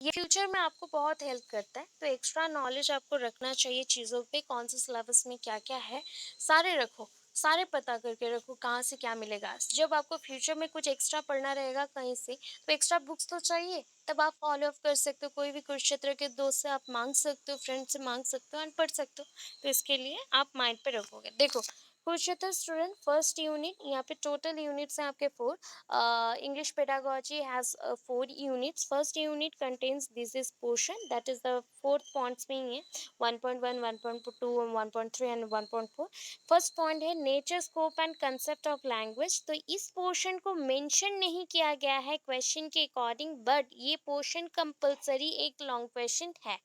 ये फ्यूचर में आपको बहुत हेल्प करता है, तो एक्स्ट्रा नॉलेज आपको रखना चाहिए चीज़ों पे, कौन से सिलेबस में क्या-क्या है, सारे रखो, सारे पता करके रखो कहाँ से क्या मिलेगा। जब आपको फ्यूचर में कुछ एक्स्ट्रा पढ़ना रहेगा कहीं से, तो एक्स्ट्रा बुक्स तो चाहिए, तब आप फॉलो अप कर सकते हो, कोई भी कुरुक्षेत्र के दोस्त से आप माँग सकते हो, फ्रेंड से माँग सकते हो एंड पढ़ सकते हो। तो इसके लिए आप माइंड पे रखोगे। देखो, कुरुक्षेत्र स्टूडेंट फर्स्ट यूनिट, यहाँ पे टोटल यूनिट्स हैं आपके 4। English pedagogy has 4 units. First unit contains this is portion, that is the fourth points में ही है 1.1, 1.2 1.3 and 1.4। फर्स्ट पॉइंट है nature scope and concept of language. तो इस पोर्शन को मेंशन नहीं किया गया है क्वेश्चन के अकॉर्डिंग, बट ये पोर्शन कंपलसरी एक लॉन्ग क्वेश्चन है,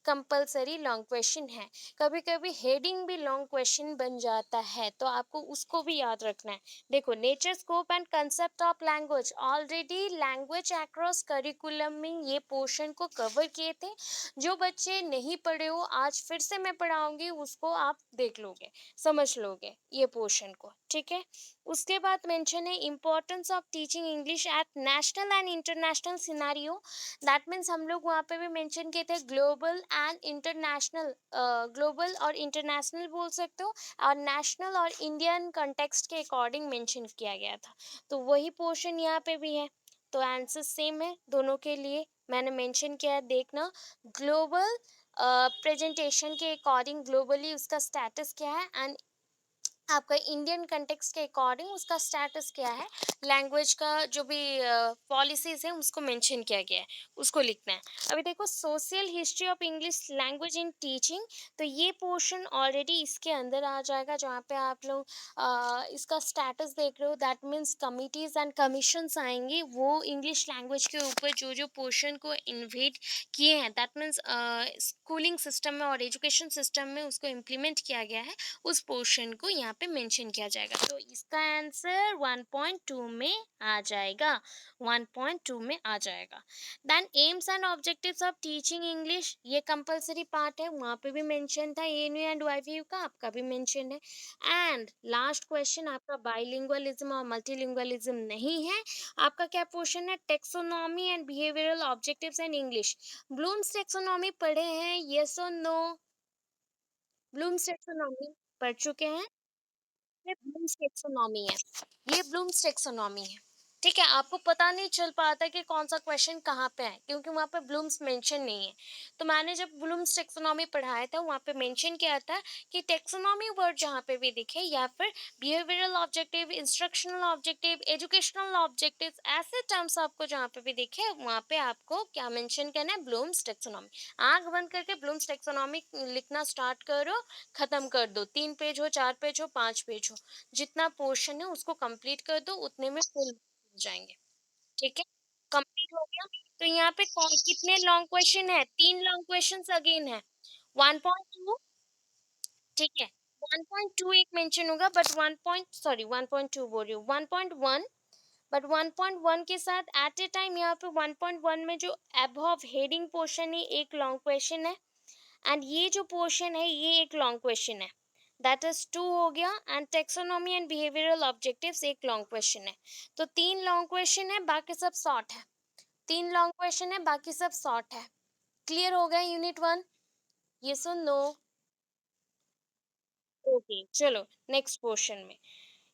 कंपलसरी लॉन्ग क्वेश्चन है। कभी कभी हेडिंग भी लॉन्ग क्वेश्चन बन जाता है, तो आपको उसको भी याद रखना है। देखो, nature scope and concept of language, already language across curriculum में ये पोर्शन को कवर किए थे। जो बच्चे नहीं पढ़े हो, आज फिर से मैं पढ़ाऊंगी, उसको आप देख लोगे, समझ लोगे ये पोर्शन को, ठीक है। उसके बाद मेंशन है importance of teaching English at national and international scenario. That means हम लोग वहाँ पे भी मेंशन किए थे ग्लोबल एंड इंटरनेशनल, ग्लोबल और इंटरनेशनल बोल सकते हो, और नेशनल और इंडियन कंटेक्स्ट के अकॉर्डिंग मेंशन किया गया था। तो वही पोर्शन यहाँ पे भी है, तो आंसर सेम है दोनों के लिए। मैंने मेंशन किया है, देखना। ग्लोबल प्रेजेंटेशन के अकॉर्डिंग ग्लोबली उसका स्टेटस क्या है, एंड आपका इंडियन कंटेक्स्ट के अकॉर्डिंग उसका स्टेटस क्या है। लैंग्वेज का जो भी पॉलिसीज है उसको मेंशन किया गया है, उसको लिखना है। अभी देखो, social history of English language in teaching, तो ये पोर्शन ऑलरेडी इसके अंदर आ जाएगा, जहाँ पे आप लोग इसका स्टेटस देख रहे हो। That means committees and commissions आएंगे, वो इंग्लिश लैंग्वेज के ऊपर जो जो पोर्शन को इन्वेट किए हैं, दैट मीन्स स्कूलिंग सिस्टम में और एजुकेशन सिस्टम में उसको इम्प्लीमेंट किया गया है, उस पोर्शन को यहाँ पे मेंशन किया जाएगा। तो इसका आंसर 1.2 में आ जाएगा, 1.2 में आ जाएगा। Then aims and objectives of teaching English, ये कंपलसरी पार्ट है, वहाँ पे भी मेंशन था। एएनयू एंड वाईवीयू का आपका भी मेंशन है। एंड लास्ट क्वेश्चन आपका बाइलिंगुअलिज्म और मल्टीलिंगुअलिज्म नहीं है। आपका क्या पोर्शन है, taxonomy and behavioural objectives and English. Blooms taxonomy पढ़े हैं, यस और नो? ब्लूम्स टेक्सोनॉमी पढ़ चुके हैं? ये ब्लूम्स टेक्सोनॉमी है, ये ब्लूम्स टेक्सोनॉमी है, ठीक है। आपको पता नहीं चल पाता कि कौन सा क्वेश्चन कहाँ पे है, क्योंकि वहाँ पे ब्लूम्स मेंशन नहीं है। तो मैंने जब ब्लूम्स टेक्सोनॉमी पढ़ाया था, वहाँ पे मेंशन किया था कि टेक्सोनॉमी वर्ड जहाँ पे भी दिखे, या फिर behavioural objective, instructional objective, educational objective, ऐसे टर्म्स आपको जहाँ पे भी दिखे, वहाँ पे आपको क्या मेंशन करना है, ब्लूम्स टेक्सोनॉमी। आंख बंद करके ब्लूम्स टेक्सोनॉमी लिखना स्टार्ट करो, खत्म कर दो। 3 पेज हो, 4 पेज हो, 5 पेज हो, जितना पोर्शन है उसको कंप्लीट कर दो, उतने में फुल हो जाएंगे, ठीक है। कंप्लीट हो गया। तो यहाँ पे कितने लॉन्ग क्वेश्चन है, 3 लॉन्ग क्वेश्चन अगेन है। 1.2, ठीक है। 1.2 एक मेंशन होगा, बट 1.2 बोल रही हूँ, 1.1। बट 1.1 के साथ एट ए टाइम यहाँ पे 1.1 में जो अबव हेडिंग पोर्शन है, एक लॉन्ग क्वेश्चन है, एंड ये जो पोर्शन है ये एक लॉन्ग क्वेश्चन है, दैट इज 2 हो गया। And taxonomy and behavioural objectives एक लॉन्ग क्वेश्चन है। तो 3 लॉन्ग क्वेश्चन है, बाकी सब शॉर्ट है। 3 लॉन्ग क्वेश्चन है, बाकी सब शॉर्ट है। क्लियर हो गया यूनिट 1? ये सुन लो। ओके, चलो नेक्स्ट पोर्शन में।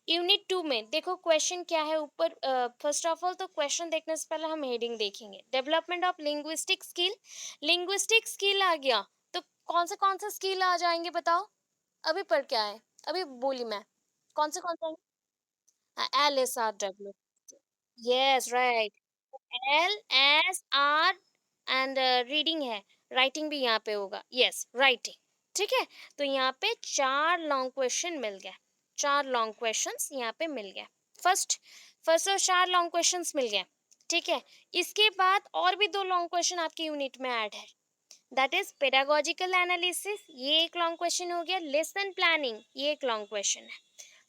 यूनिट 2 में देखो क्वेश्चन क्या है ऊपर। फर्स्ट ऑफ ऑल तो क्वेश्चन देखने से पहले हम हेडिंग देखेंगे, development of linguistic skill. Linguistic skill आ गया, तो कौन से स्किल आ जाएंगे बताओ? अभी पढ़ के आए, अभी बोली मैं। कौन से LSRW, yes right. LSR and reading है, राइटिंग भी यहाँ पे होगा, यस राइटिंग, ठीक है। तो यहाँ पे 4 लॉन्ग क्वेश्चन मिल गए, 4 लॉन्ग क्वेश्चंस यहाँ पे मिल गए। फर्स्ट फर्स्ट और 4 लॉन्ग क्वेश्चंस मिल गए, ठीक है। इसके बाद और भी 2 लॉन्ग क्वेश्चन आपके यूनिट में ऐड है, दैट इज पेडागोजिकल एनालिसिस, ये एक लॉन्ग क्वेश्चन हो गया। लेसन प्लानिंग, ये एक लॉन्ग क्वेश्चन है।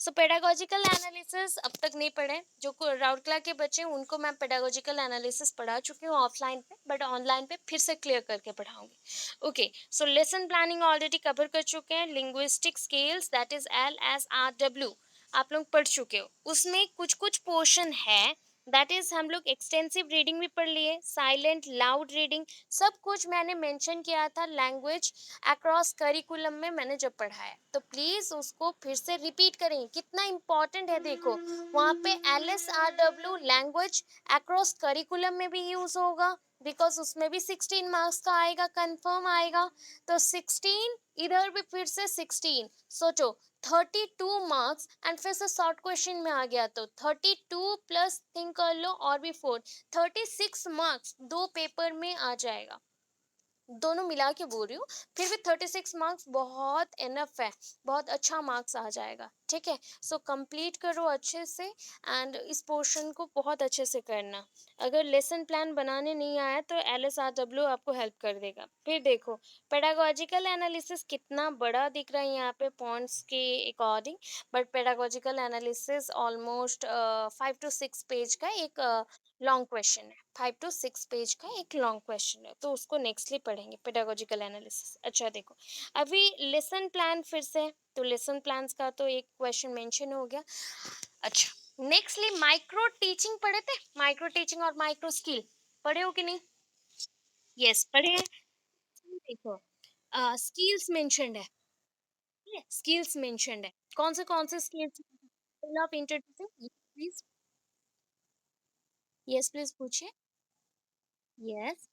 सो पेडागोजिकल एनालिसिस अब तक नहीं पढ़े, जो राउरकेला के बच्चे हैं उनको मैं पेडागोजिकल एनालिसिस पढ़ा चुकी हूँ ऑफलाइन पे, बट ऑनलाइन पे फिर से क्लियर करके पढ़ाऊंगी। Okay, so lesson planning already cover कर चुके हैं। Linguistic skills, that is LSRW, आप लोग पढ़ चुके हो। उसमें कुछ कुछ पोर्शन है दैट इज हम लोग एक्सटेंसिव रीडिंग भी पढ़ लिए, साइलेंट लाउड रीडिंग, सब कुछ मैंने मेंशन किया था लैंग्वेज अक्रॉस करिकुलम में मैंने जब पढ़ाया, तो प्लीज उसको फिर से रिपीट करें, कितना इंपॉर्टेंट है देखो। वहाँ पे LSRW लैंग्वेज अक्रॉस करिकुलम में भी यूज होगा, बिकॉज उसमें भी 16 मार्क्स का आएगा, कंफर्म आएगा। तो 16, इधर भी फिर से 16, सोचो 32 मार्क्स, एंड फिर से शॉर्ट क्वेश्चन में आ गया तो 32 प्लस थिंक कर लो और भी 4, 36 मार्क्स दो पेपर में आ जाएगा। दोनों मिला के बोल रही हूँ, फिर भी 36 मार्क्स बहुत इनफ है, बहुत अच्छा मार्क्स आ जाएगा, ठीक है। सो कंप्लीट करो अच्छे से, एंड इस पोर्शन को बहुत अच्छे से करना। अगर लेसन प्लान बनाने नहीं आया तो LSRW आपको हेल्प कर देगा। फिर देखो, पेडागोजिकल एनालिसिस कितना बड़ा दिख रहा है यहाँ पे पॉइंट्स के according, but pedagogical analysis almost 5 to 6 page का एक लॉन्ग क्वेश्चन है, 5 to 6 पेज का एक लॉन्ग क्वेश्चन है, तो उसको नेक्स्टली पढ़ेंगे पेडागोजिकल एनालिसिस। अच्छा देखो, अभी लेसन प्लान फिर से, तो लेसन प्लान्स का तो एक क्वेश्चन मेंशन हो गया। अच्छा, नेक्स्टली माइक्रो टीचिंग पढ़े थे, माइक्रो टीचिंग और माइक्रो स्किल पढ़े हो कि नहीं? यस पढ़े हैं। देखो, स्किल्स मेंशन्ड है, स्किल्स मेंशन्ड है, कौन से skills of introducing, please. Yes please पूछिए। यस।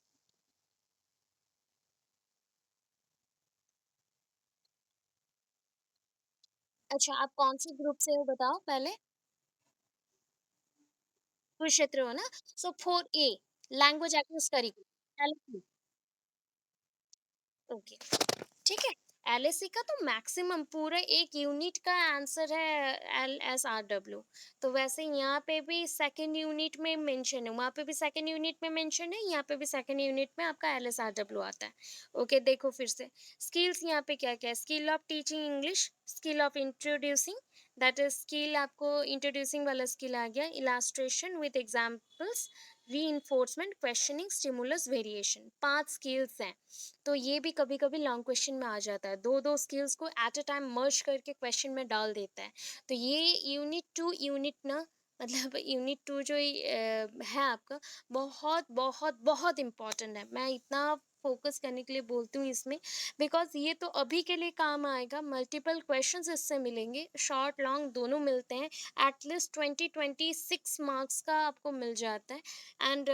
अच्छा, आप कौन से ग्रुप से हो बताओ पहले? कुरुक्षेत्र हो ना? सो 4A language aqueous curriculum, LSE, okay, ठीक है। LSE का तो मैक्सिमम पूरा एक यूनिट का आंसर है LSRW। तो वैसे यहाँ पे भी सेकंड यूनिट में मेंशन है, वहाँ पे भी सेकंड यूनिट में मेंशन है, यहाँ पे भी सेकंड यूनिट में आपका LSRW आता है। ओके देखो फिर से, स्किल्स यहाँ पे क्या क्या है, skill of teaching English, skill of introducing, that is skill आपको इंट्रोड्यूसिंग वाला स्किल आ गया, illustration with examples, reinforcement, questioning, stimulus, variation, 5 skills हैं। तो ये भी कभी कभी लॉन्ग क्वेश्चन में आ जाता है, दो दो स्किल्स को एट अ टाइम मर्ज करके क्वेश्चन में डाल देता है। तो ये यूनिट ना, मतलब यूनिट 2 जो है आपका, बहुत बहुत बहुत इम्पोर्टेंट है। मैं इतना फोकस करने के लिए बोलती हूँ इसमें, बिकॉज ये तो अभी के लिए काम आएगा, मल्टीपल क्वेश्चंस इससे मिलेंगे, शॉर्ट लॉन्ग दोनों मिलते हैं, एटलीस्ट 20-26 मार्क्स का आपको मिल जाता है। एंड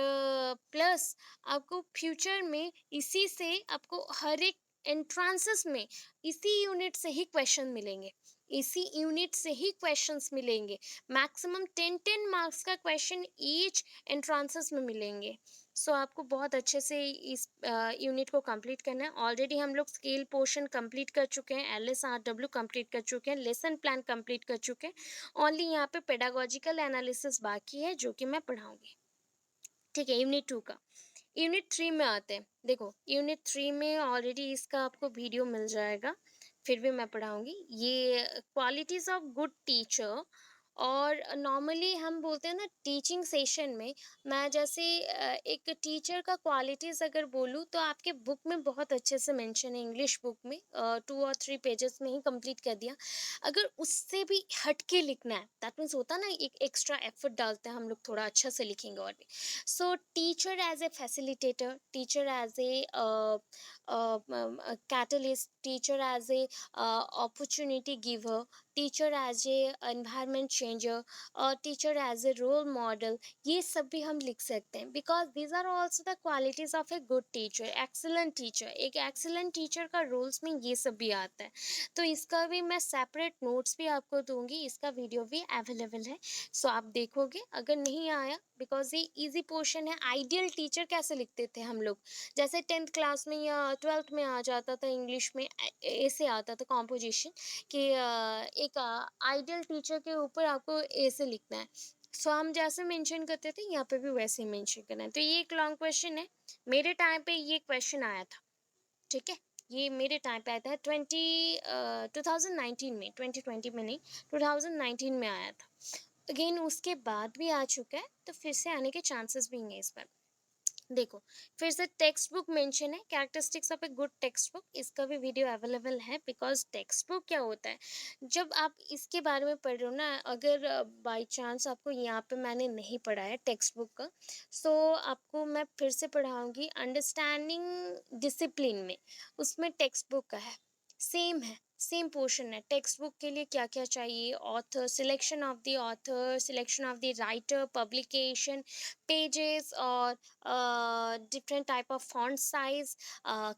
प्लस आपको फ्यूचर में इसी से आपको हर एक एंट्रांसेस में इसी यूनिट से ही क्वेश्चन मिलेंगे, इसी यूनिट से ही क्वेश्चंस मिलेंगे, मैक्सिमम 10-10 मार्क्स का क्वेश्चन ईच एंट्रांसेस में मिलेंगे। सो आपको बहुत अच्छे से इस यूनिट को कंप्लीट करना है। ऑलरेडी हम लोग स्केल पोर्शन कंप्लीट कर चुके हैं, LSRW कंप्लीट कर चुके हैं, लेसन प्लान कंप्लीट कर चुके हैं, ओनली यहाँ पे पेडागोजिकल एनालिसिस बाकी है जो कि मैं पढ़ाऊंगी, ठीक है। यूनिट 2 का, यूनिट 3 में आते हैं। देखो यूनिट 3 में ऑलरेडी इसका आपको वीडियो मिल जाएगा, फिर भी मैं पढ़ाऊंगी ये क्वालिटीज ऑफ गुड टीचर। और नॉर्मली हम बोलते हैं ना टीचिंग सेशन में, मैं जैसे एक टीचर का क्वालिटीज अगर बोलूँ तो आपके बुक में बहुत अच्छे से मेंशन है, इंग्लिश बुक में 2 और 3 पेजेस में ही कंप्लीट कर दिया। अगर उससे भी हट के लिखना है, दैट मीन्स होता है ना एक एक्स्ट्रा एफर्ट डालते हैं हम लोग, थोड़ा अच्छा से लिखेंगे और भी। So teacher as a facilitator, teacher as a catalyst, teacher as a opportunity giver, teacher as a environment changer, और teacher as a role model, ये सब भी हम लिख सकते हैं, because these are also the qualities of a good teacher, excellent teacher। एक excellent teacher का roles में ये सब भी आता है। तो इसका भी मैं separate notes भी आपको दूंगी, इसका वीडियो भी अवेलेबल है, सो आप देखोगे। अगर नहीं आया, बिकॉज ये इजी पोर्शन है, आइडियल टीचर कैसे लिखते थे हम लोग, जैसे 10th क्लास में या 12th में आ जाता था इंग्लिश में, ऐसे आता था कॉम्पोजिशन कि एक आइडियल टीचर के ऊपर आपको ऐसे लिखना है। सो हम जैसे मेंशन करते थे यहाँ पे भी वैसे ही मेंशन करना है। तो ये एक लॉन्ग क्वेश्चन है, मेरे टाइम पे ये क्वेश्चन आया था, ठीक है। ये मेरे टाइम पे आया था 2019 में, 2020 में नहीं, 2019 में आया था। अगेन उसके बाद भी आ चुका है, तो फिर से आने के चांसेस भी हैं इस पर। देखो, फिर से टेक्स्ट बुक मेंशन है, characteristics of a good text book, इसका भी वीडियो अवेलेबल है। बिकॉज टेक्स्ट बुक क्या होता है, जब आप इसके बारे में पढ़ रहे हो ना, अगर बाय चांस आपको यहाँ पे मैंने नहीं पढ़ा है टेक्स्ट बुक का, सो आपको मैं फिर से पढ़ाऊंगी अंडरस्टैंडिंग डिसिप्लिन में, उसमें टेक्स्ट बुक का है, सेम है, सेम पोर्शन है। टेक्स्ट बुक के लिए क्या क्या चाहिए, author, selection of the author, selection of the writer, publication, pages, और different type of font size,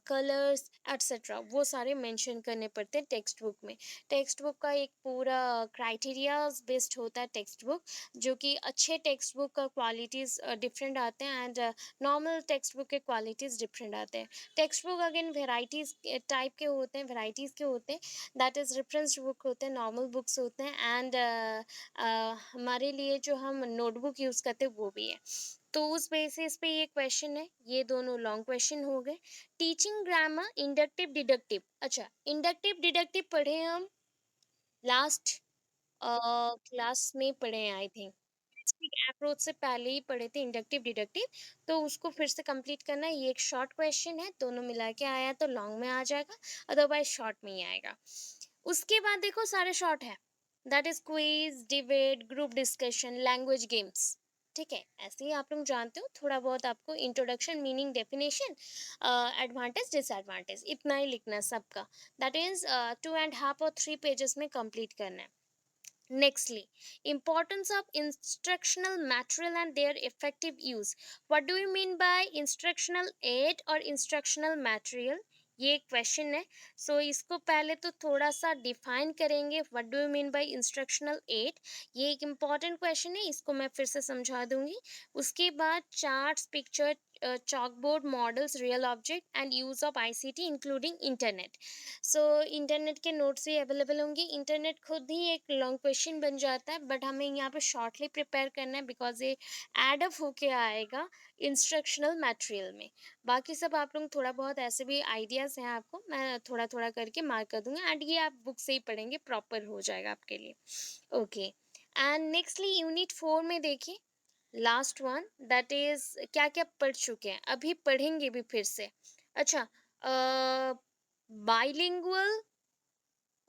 colours etcetera, वो सारे मेंशन करने पड़ते हैं टेक्स्ट बुक में। टेक्स्ट बुक का एक पूरा क्राइटेरियाज बेस्ड होता है टेक्स्ट बुक, जो कि अच्छे टेक्स्ट बुक का क्वालिटीज़ डिफरेंट आते हैं, एंड नॉर्मल टेक्स्ट बुक के क्वालिटीज़ डिफरेंट आते हैं। Text book again varieties type के होते हैं, वेराइटीज़ के होते हैं, दैट इज़ रेफरेंस बुक होते हैं, नॉर्मल बुक्स होते हैं, एंड हमारे लिए जो हम नोटबुक यूज़ करते हैं वो भी है। तो उस बेसिस पे ये क्वेश्चन है, ये दोनों लॉन्ग क्वेश्चन हो गए। Teaching grammar, inductive deductive. अच्छा, इंडक्टिव डिडक्टिव पढ़े हम लास्ट क्लास में पढ़े हैं आई थिंक, अप्रोच से पहले ही पढ़े थे इंडक्टिव डिडक्टिव। तो उसको फिर से कंप्लीट करना है, ये एक शॉर्ट क्वेश्चन है, दोनों मिला के आया तो लॉन्ग में आ जाएगा, अदरवाइज शॉर्ट में ही आएगा। उसके बाद देखो सारे शॉर्ट है, that is quiz, debate, group discussion, language games. ठीक है, ऐसे ही आप लोग जानते हो, थोड़ा बहुत आपको introduction, meaning, definition, advantage, disadvantage, इतना ही लिखना है सबका। दैट इज 2.5 और 3 पेजेस में कंप्लीट करना है। Nextly, importance of instructional material and their effective use. What do you mean by instructional aid or instructional material? ये एक क्वेश्चन है, सो इसको पहले तो थोड़ा सा डिफाइन करेंगे, what do you mean by instructional aid. ये एक इम्पॉर्टेंट क्वेश्चन है, इसको मैं फिर से समझा दूंगी। उसके बाद charts, picture, chalkboard, models, real object, and use of ICT including internet. So internet के नोट्स भी अवेलेबल होंगे। इंटरनेट खुद ही एक लॉन्ग क्वेश्चन बन जाता है, बट हमें यहाँ पे शॉर्टली प्रिपेयर करना है, बिकॉज ये एड अप होके आएगा इंस्ट्रक्शनल मटेरियल में। बाकी सब आप लोग थोड़ा बहुत ऐसे भी आइडियाज़ हैं आपको, मैं थोड़ा थोड़ा करके मार्क कर दूंगा, एंड ये आप बुक से ही पढ़ेंगे, प्रॉपर हो जाएगा आपके लिए। ओके, एंड नेक्स्टली यूनिट 4 में देखिए, लास्ट वन, दैट इज क्या क्या पढ़ चुके हैं, अभी पढ़ेंगे भी फिर से। अच्छा, बाइलिंगुअल।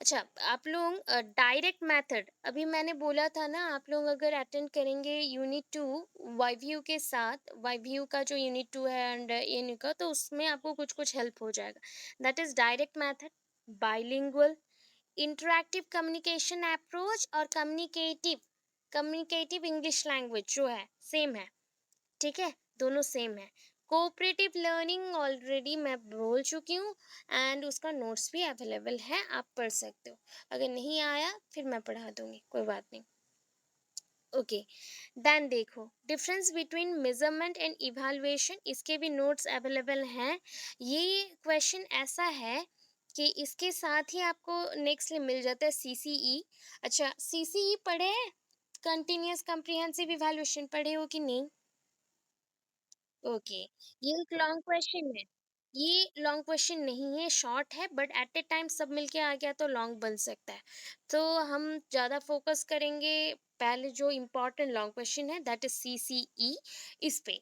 अच्छा, आप लोग डायरेक्ट मेथड, अभी मैंने बोला था ना, आप लोग अगर अटेंड करेंगे यूनिट 2 वाईव्यू के साथ, वाईव्यू का जो यूनिट 2 है एंड एन का, तो उसमें आपको कुछ कुछ हेल्प हो जाएगा। That is direct method, bilingual, interactive communication approach, और कम्युनिकेटिव, कम्युनिकेटिव इंग्लिश लैंग्वेज जो है सेम है। ठीक है, दोनों सेम है। कोऑपरेटिव लर्निंग ऑलरेडी मैं बोल चुकी हूँ, एंड उसका नोट्स भी अवेलेबल है, आप पढ़ सकते हो। अगर नहीं आया फिर मैं पढ़ा दूंगी, कोई बात नहीं। ओके, देन देखो, difference between measurement and evaluation, इसके भी नोट्स अवेलेबल हैं। ये क्वेश्चन ऐसा है कि इसके साथ ही आपको नेक्स्ट मिल जाता है सीसीई। अच्छा, सीसीई पढ़े हैं, कंटिन्यूअस कॉम्प्रिहेंसिव इवैल्यूएशन पढ़े हो कि नहीं? ओके, ये एक लॉन्ग क्वेश्चन है। ये लॉन्ग क्वेश्चन नहीं है, शॉर्ट है, बट एट ए टाइम सब मिलके आ गया तो लॉन्ग बन सकता है। तो हम ज़्यादा फोकस करेंगे पहले जो इम्पोर्टेंट लॉन्ग क्वेश्चन है, दैट इज सीसीई, इस पे।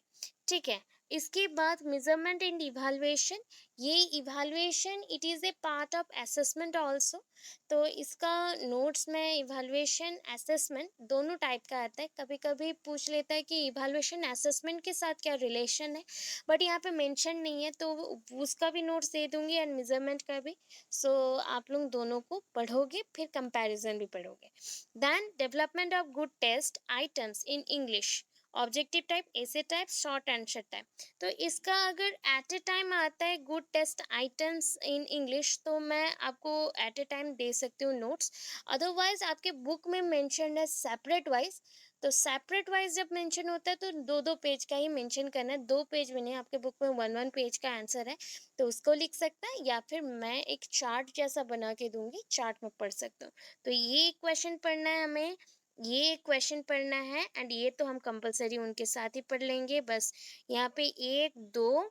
ठीक है, इसके बाद मेजरमेंट एंड इवैल्यूएशन। ये evaluation it is a part of assessment also. तो इसका नोट्स में इवैल्यूएशन, असेसमेंट दोनों टाइप का आता है। कभी कभी पूछ लेता है कि इवैल्यूएशन असेसमेंट के साथ क्या रिलेशन है, बट यहाँ पे मेंशन नहीं है, तो उसका भी नोट्स दे दूंगी एंड मेजरमेंट का भी। सो आप लोग दोनों को पढ़ोगे, फिर कंपैरिजन भी पढ़ोगे। Then development of good test items in English, objective type, essay type, short answer type. तो इसका अगर एट ए टाइम आता है good test items in English, तो मैं आपको एट ए टाइम दे सकती हूँ नोट्स। अदरवाइज आपके बुक में मेंशन है सेपरेट वाइज, तो सेपरेट वाइज जब मेंशन होता है तो दो दो पेज का ही मेंशन करना है, 2 पेज में नहीं, आपके बुक में 1 1 पेज का आंसर है, तो उसको लिख सकता है, या फिर मैं एक चार्ट जैसा बना के दूंगी, चार्ट में पढ़ सकते हो। तो ये क्वेश्चन पढ़ना है हमें, ये क्वेश्चन पढ़ना है, एंड ये तो हम कंपलसरी उनके साथ ही पढ़ लेंगे बस। यहाँ पे 1 2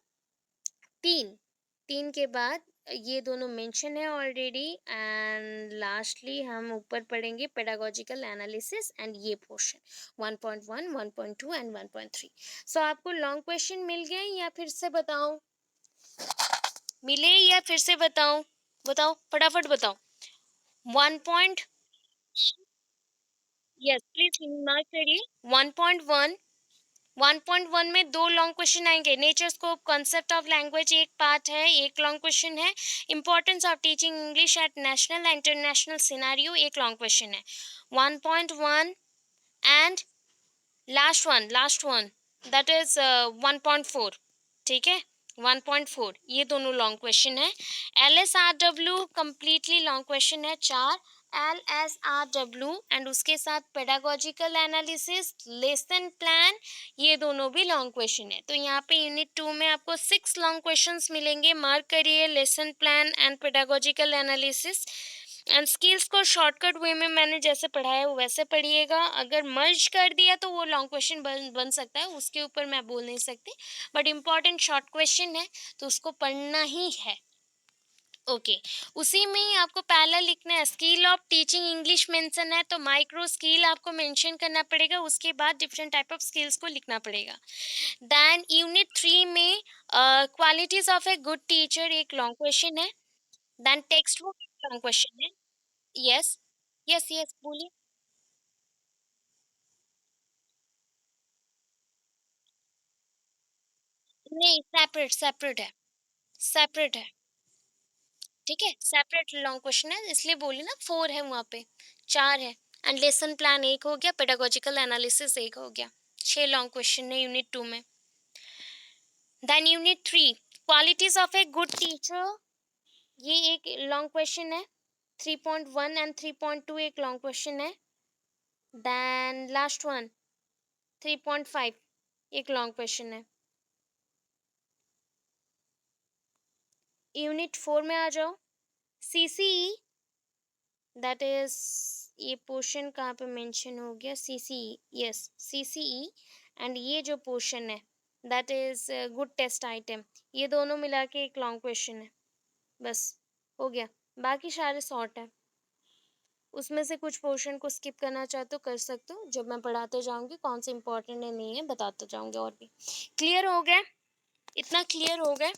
3, 3 के बाद ये दोनों मेंशन है ऑलरेडी। एंड लास्टली हम ऊपर पढ़ेंगे पेडागोजिकल एनालिसिस एंड ये पोर्शन 1.1, 1.2 एंड 1.3। सो आपको लॉन्ग क्वेश्चन मिल गए या फिर से बताऊं? मिले या फिर से बताऊं? बताओ फटाफट बताओ। 1 पॉइंट, यस प्लीज मार्क करिए। 1.1, 1.1 में दो लॉन्ग क्वेश्चन आएंगे। Nature scope, concept of language एक पार्ट है, एक लॉन्ग क्वेश्चन है। Importance of teaching English at national and international scenario एक लॉन्ग क्वेश्चन है। 1.1 and last one that is 1.4। ठीक है, 1.4 ये दोनों लॉन्ग क्वेश्चन है। LSRW कंप्लीटली लॉन्ग क्वेश्चन है, 4 LSRW एंड उसके साथ पेडागोजिकल एनालिसिस, लेसन प्लान, ये दोनों भी लॉन्ग क्वेश्चन है। तो यहाँ पे यूनिट 2 में आपको 6 लॉन्ग क्वेश्चंस मिलेंगे। मार्क करिए lesson plan and pedagogical analysis. And skills को शॉर्टकट वे में मैंने जैसे पढ़ाया वो वैसे पढ़िएगा। अगर मर्ज कर दिया तो वो लॉन्ग क्वेश्चन बन सकता है, उसके ऊपर मैं बोल नहीं सकती, बट इम्पॉर्टेंट शॉर्ट क्वेश्चन है तो उसको पढ़ना ही है। ओके उसी में ही आपको पहला लिखना है, skill of teaching English mention है तो माइक्रो स्किल आपको मेंशन करना पड़ेगा, उसके बाद डिफरेंट टाइप ऑफ स्किल्स को लिखना पड़ेगा। देन यूनिट 3 में qualities of a good teacher एक लॉन्ग क्वेश्चन है। देन टेक्स्ट बुक एक लॉन्ग क्वेश्चन है। यस यस यस बोलिए। नहीं सेपरेट सेपरेट है, सेपरेट है। ठीक है सेपरेट लॉन्ग क्वेश्चन है इसलिए बोली ना, 4 है वहाँ पे, 4 है। एंड लेसन प्लान एक हो गया, पेडागोजिकल एनालिसिस एक हो गया। 6 लॉन्ग क्वेश्चन है यूनिट 2 में। Then unit 3 qualities of a good teacher, ये एक लॉन्ग क्वेश्चन है। 3.1 एंड 3.2 एक लॉन्ग क्वेश्चन है। देन लास्ट वन 3.5 एक लॉन्ग क्वेश्चन है। यूनिट 4 में आ जाओ। CCE दैट इज, ये पोर्शन कहाँ पे मेंशन हो गया, CCE, यस CCE। एंड ये जो पोर्शन है that is good test item, ये दोनों मिला के एक लॉन्ग क्वेश्चन है। बस हो गया, बाकी सारे शॉर्ट है। उसमें से कुछ पोर्शन को स्किप करना चाहते हो कर सकते हो, जब मैं पढ़ाते जाऊंगी कौन से इंपॉर्टेंट है नहीं है बताते जाऊंगी। और भी क्लियर हो गया, इतना क्लियर हो गया।